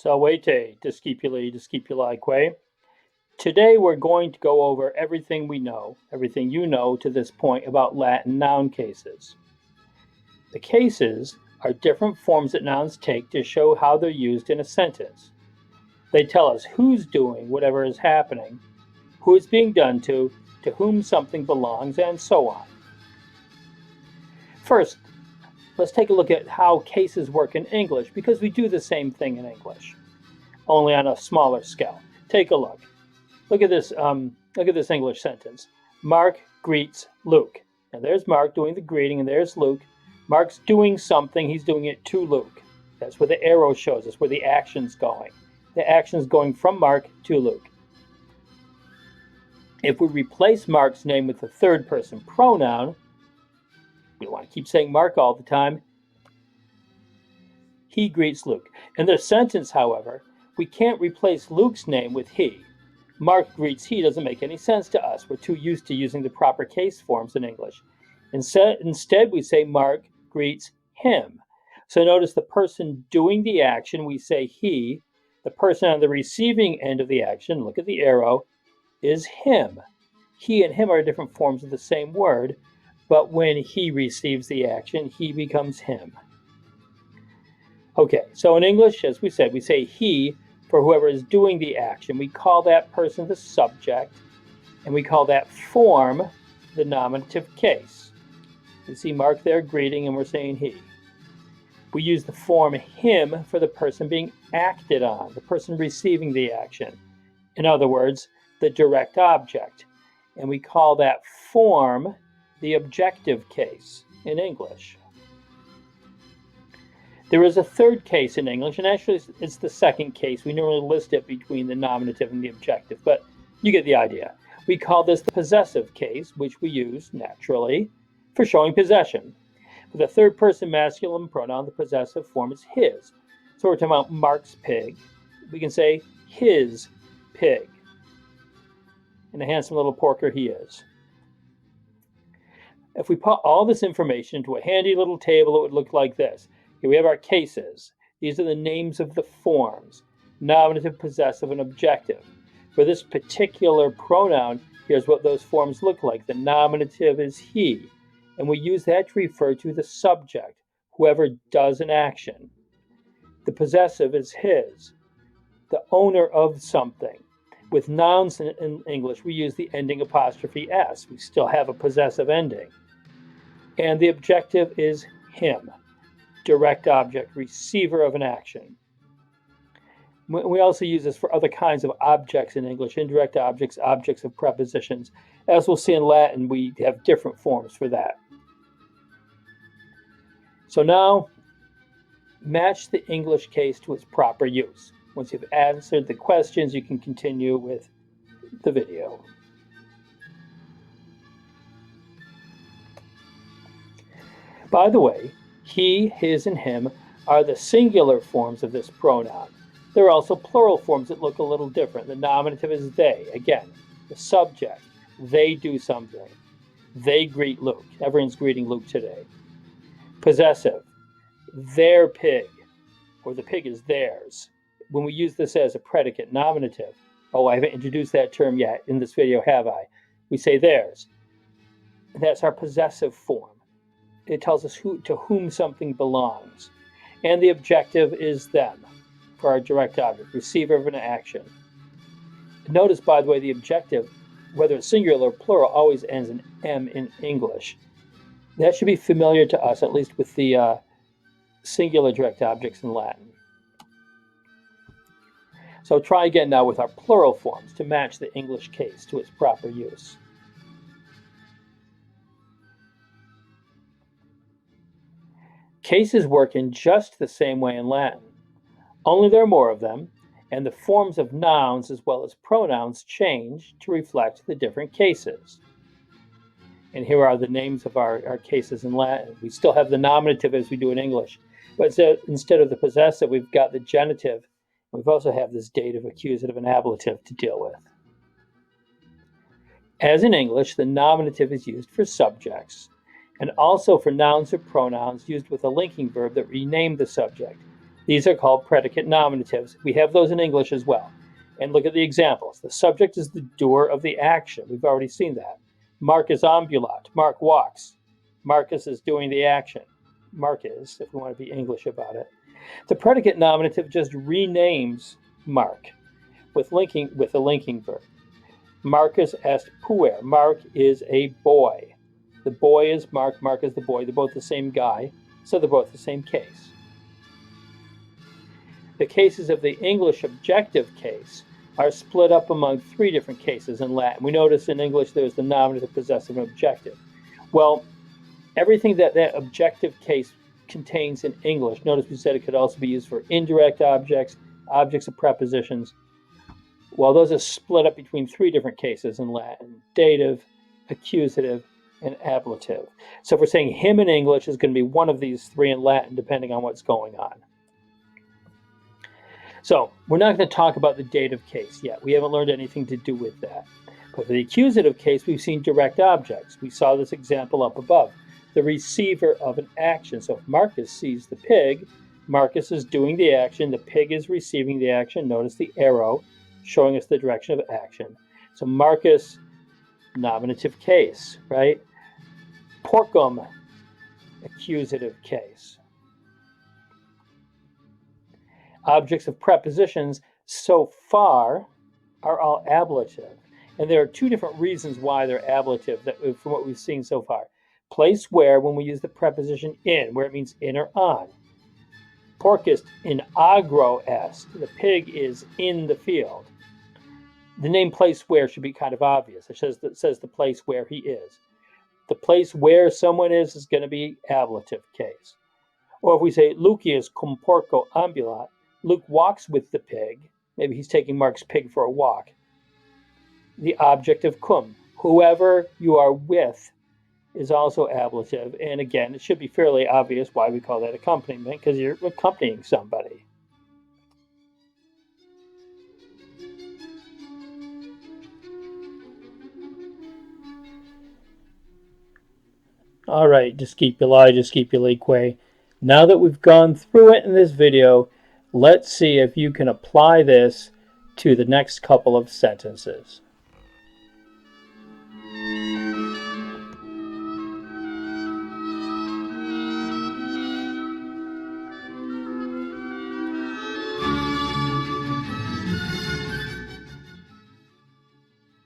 Salvete, discipuli, discipulaque. Today we're going to go over everything we know, everything you know to this point about Latin noun cases. The cases are different forms that nouns take to show how they're used in a sentence. They tell us who's doing whatever is happening, who it's being done to whom something belongs, and so on. First, let's take a look at how cases work in English, because we do the same thing in English, only on a smaller scale. Take a look. Look at this English sentence. Mark greets Luke. And there's Mark doing the greeting, and there's Luke. Mark's doing something. He's doing it to Luke. That's where the arrow shows us where the action's going. The action's going from Mark to Luke. If we replace Mark's name with a third person pronoun, we don't want to keep saying Mark all the time. He greets Luke. In the sentence, however, we can't replace Luke's name with he. Mark greets he doesn't make any sense to us. We're too used to using the proper case forms in English. Instead, we say Mark greets him. So notice the person doing the action, we say he. The person on the receiving end of the action, look at the arrow, is him. He and him are different forms of the same word, but when he receives the action, he becomes him. Okay, so in English, as we said, we say he for whoever is doing the action. We call that person the subject, and we call that form the nominative case. You see Mark there greeting, and we're saying he. We use the form him for the person being acted on, the person receiving the action. In other words, the direct object. And we call that form the objective case in English. There is a third case in English, and actually it's the second case. We normally list it between the nominative and the objective, but you get the idea. We call this the possessive case, which we use, naturally, for showing possession. For the third person masculine pronoun, the possessive form is his. So we're talking about Mark's pig. We can say his pig. And a handsome little porker he is. If we put all this information into a handy little table, it would look like this. Here we have our cases. These are the names of the forms, nominative, possessive, and objective. For this particular pronoun, here's what those forms look like. The nominative is he, and we use that to refer to the subject, whoever does an action. The possessive is his, the owner of something. With nouns in English, we use the ending apostrophe s. We still have a possessive ending. And the objective is him, direct object, receiver of an action. We also use this for other kinds of objects in English, indirect objects, objects of prepositions. As we'll see in Latin, we have different forms for that. So now, match the English case to its proper use. Once you've answered the questions, you can continue with the video. By the way, he, his, and him are the singular forms of this pronoun. There are also plural forms that look a little different. The nominative is they. Again, the subject. They do something. They greet Luke. Everyone's greeting Luke today. Possessive. Their pig, or the pig is theirs. When we use this as a predicate nominative, I haven't introduced that term yet in this video, have I? We say theirs. That's our possessive form. It tells us to whom something belongs. And the objective is them, for our direct object, receiver of an action. Notice, by the way, the objective, whether it's singular or plural, always ends in M in English. That should be familiar to us, at least with the singular direct objects in Latin. So try again now with our plural forms to match the English case to its proper use. Cases work in just the same way in Latin, only there are more of them, and the forms of nouns as well as pronouns change to reflect the different cases. And here are the names of our cases in Latin. We still have the nominative as we do in English, but instead of the possessive, we've got the genitive. We've also have this dative, accusative, and ablative to deal with. As in English, the nominative is used for subjects, and also for nouns or pronouns used with a linking verb that rename the subject. These are called predicate nominatives. We have those in English as well. And look at the examples. The subject is the doer of the action. We've already seen that. Mark is ambulant. Mark walks. Marcus is doing the action. Mark is, if we want to be English about it. The predicate nominative just renames Mark with a linking verb. Marcus est puer. Mark is a boy. The boy is Mark. Mark is the boy. They're both the same guy, so they're both the same case. The cases of the English objective case are split up among 3 different cases in Latin. We notice in English there's the nominative, possessive, and objective. Well, everything that objective case contains in English, notice we said it could also be used for indirect objects, objects of prepositions. Well, those are split up between 3 different cases in Latin: dative, accusative, and ablative. So if we're saying him in English, is going to be one of these 3 in Latin, depending on what's going on. So we're not going to talk about the dative case yet. We haven't learned anything to do with that. But for the accusative case, we've seen direct objects. We saw this example up above. The receiver of an action. So if Marcus sees the pig, Marcus is doing the action. The pig is receiving the action. Notice the arrow showing us the direction of action. So Marcus, nominative case, right? Porcum, accusative case. Objects of prepositions so far are all ablative. And there are 2 different reasons why they're ablative from what we've seen so far. Place where, when we use the preposition in, where it means in or on. Porcus in agro est. The pig is in the field. The name place where should be kind of obvious. It says the place where he is. The place where someone is going to be ablative case. Or if we say Lucius cum porco ambulat, Luke walks with the pig. Maybe he's taking Mark's pig for a walk. The object of cum, whoever you are with, is also ablative. And again, it should be fairly obvious why we call that accompaniment, because you're accompanying somebody. All right, discipuli. Now that we've gone through it in this video, let's see if you can apply this to the next couple of sentences.